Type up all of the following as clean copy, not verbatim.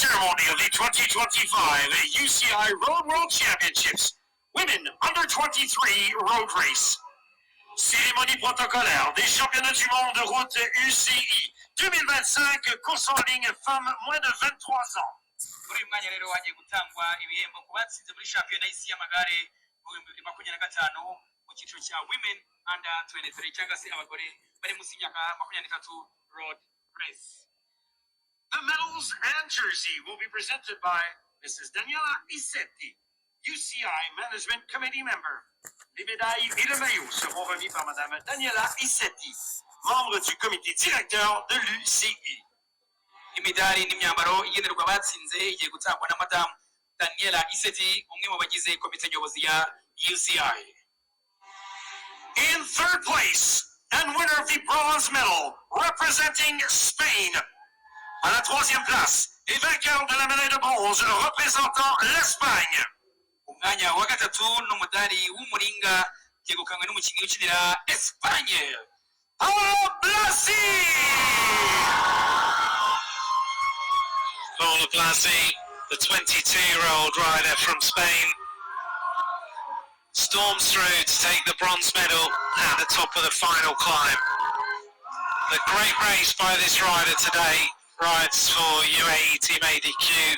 ceremony of the 2025 UCI Road World Championships Women Under 23 Road Race. Cérémonie protocolaire des championnats du monde de route UCI 2025, course en ligne femmes moins de 23 ans. Muri uyu mwanya rero wagiye gutangwa ibihembo ku batsinze muri shampiyona y'isi y'amagare mu 2025 mu cyiciro cya Women Under 23 cyangwa se abagore bari munsi y'imyaka 23 Road Race. The medals and jersey will be presented by Mrs. Daniela Isetti, UCI Management Committee member. Les médailles et le maillot seront remis par Madame Daniela Isetti, membre du comité directeur de l'UCI. Imidari n'imyambaro igenerwa abatsinze igiye gutangwa na Madame Daniela Isetti, umwe mu bagize komite nyobozi ya UCI. In third place and winner of the bronze medal representing Spain. À la troisième place et vainqueur de la médaille de bronze représentant l'Espagne. Umwanya wa gatatu n'umudari w'umuringa yegukanywe n'umukinnyi ukinira Espagne. Blasi! Paula Blasi, the 22-year-old rider from Spain, storms through to take the bronze medal at the top of the final climb. A great race by this rider today, rides for UAE Team ADQ.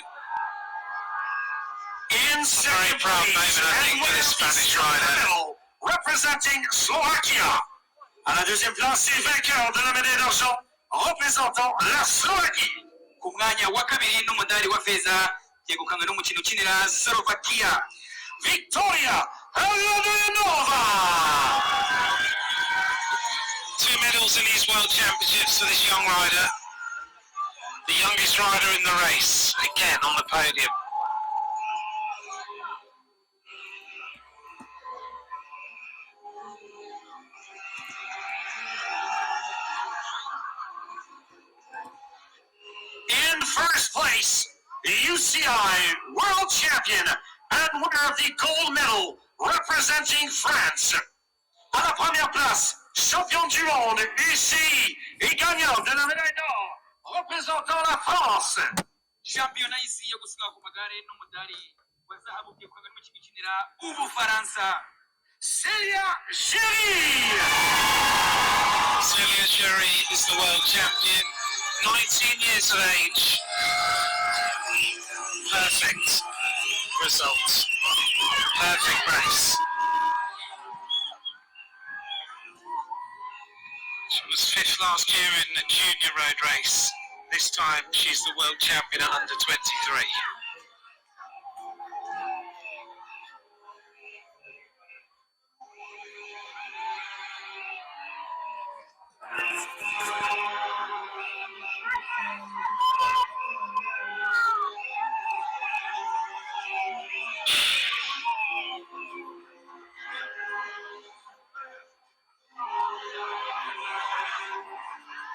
In second place and winner of the silver medal representing Slovakia. À la deuxième place et vainqueur de la médaille d'argent représentant la Slovaquie. Ku mwanya wa kabiri n'umudari wa feza yegukanywe n'umukinnyi ukinira Slovakia, Victoria Hladunova. 2 medals in these World Championships for this young rider. The youngest rider in the race, again on the podium. In first place, the UCI World Champion and winner of the gold medal representing France. À la première place, champion du monde UCI et gagnant de la médaille d'or représentant la France. shampiyona y'isi yo gusiganwa ku magare n'umudari wa zahabu yegukanywe n'umukinnyi ukinira Ubufaransa, Célia Géry. Célia Géry is the world champion, 19 years of age. Perfect result. Perfect race. She was 5th last year in the junior road race. This time she's the world champion at under 23.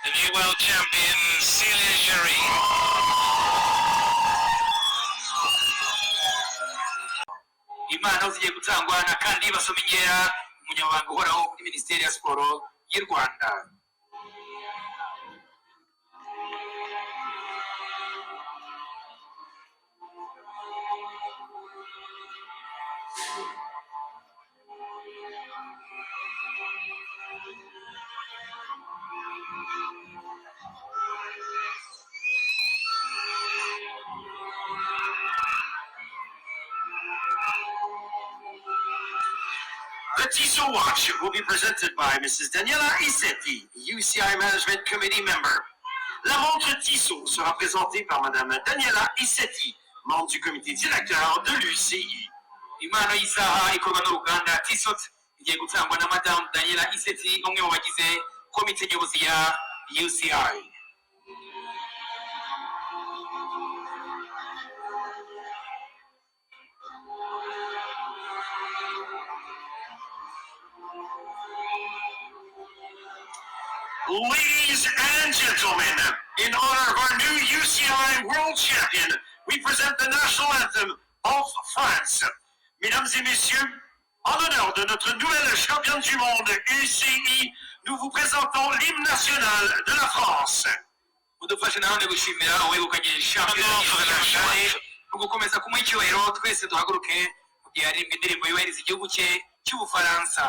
The new world champion, Célia Géry. impano zigiye gutangwa na kandi basomengera umunyamabanga uhoraho muri Minisiteri ya Siporo y'u Rwanda. The Tissot watch will be presented by Mrs. Daniela Isetti, UCI Management Committee member. La montre Tissot sera présentée par Madame Daniela Isetti, membre du comité directeur de l'UCI. Impano y'isaha ikorwa n'uruganda Tissot igiye gutangwa na Madame Daniela Isetti, umwe mu bagize komite nyobozi ya UCI. Ladies and gentlemen, in honor of our new UCI World Champion, we present the national anthem of France. Mesdames et messieurs, en l'honneur de notre nouvelle championne du monde UCI, nous vous présentons l'hymne national de la France. udufashe nawe gushimira wegukanye shampiyona ugukomeza kumuha icyubahiro twese duhaguruke mu gihe hari indirimbo yubahiriza igihugu cye cy'Ubufaransa.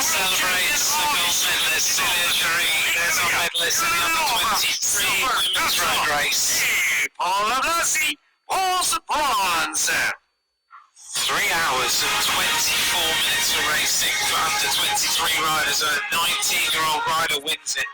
Celebrates the gold medalist there's our medalist in the under-23 women's road race. Paula Rossi holds the bronze. 3 hours and 24 minutes of racing for under-23 riders. A 19-year-old rider wins it.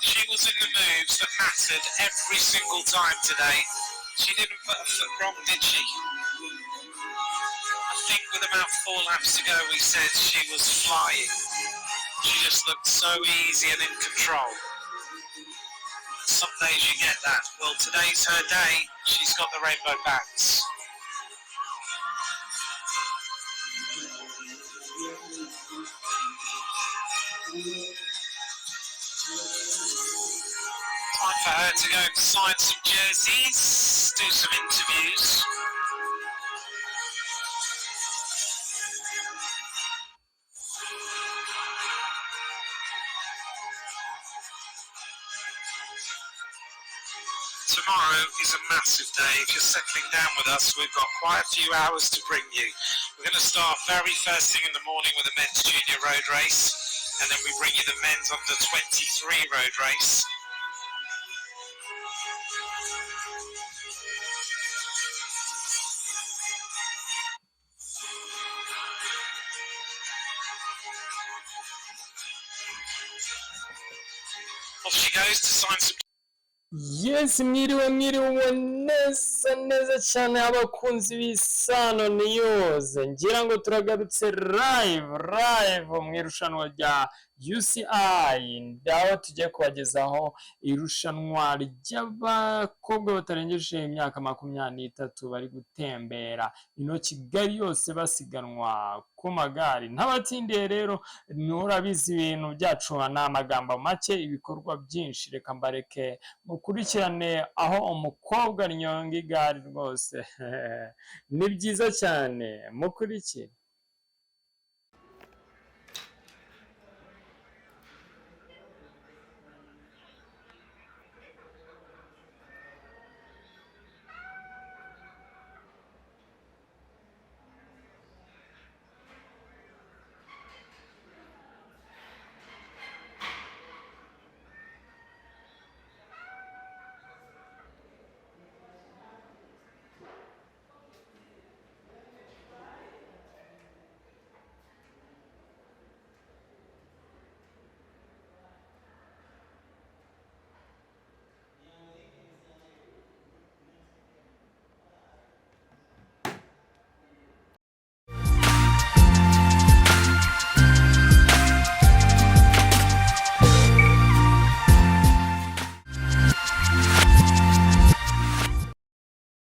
She was in the moves that mattered every single time today. She didn't put a foot wrong, did she? I think with about 4 laps to go, we said she was flying. She just looked so easy and in control. Some days you get that. Well, today's her day. She's got the rainbow backs. Time for her to go and sign some jerseys, do some interviews. Tomorrow is a massive day. If you're settling down with us, we've got quite a few hours to bring you. We're going to start very first thing in the morning with the men's junior road race, and then we bring you the men's under 23 road race. Off she goes to sign some. Yes, mwiriwe neza cyane abakunzi b'Isano news. Ngira ngo turagarutse live mu irushanwa rya UCI, ndaho tujye kubagezaho irushanwa ry'abakobwa batarengeje imyaka 23 bari gutembera ino Kigali yose basiganwa ku magare. Ntabatindiye rero, nurabizi ibintu byacu n'amagambo make, ibikorwa byinshi. Reka mbareke mukurikirane aho umukobwa nyonga igare rwose. Ni byiza cyane, mukurikire.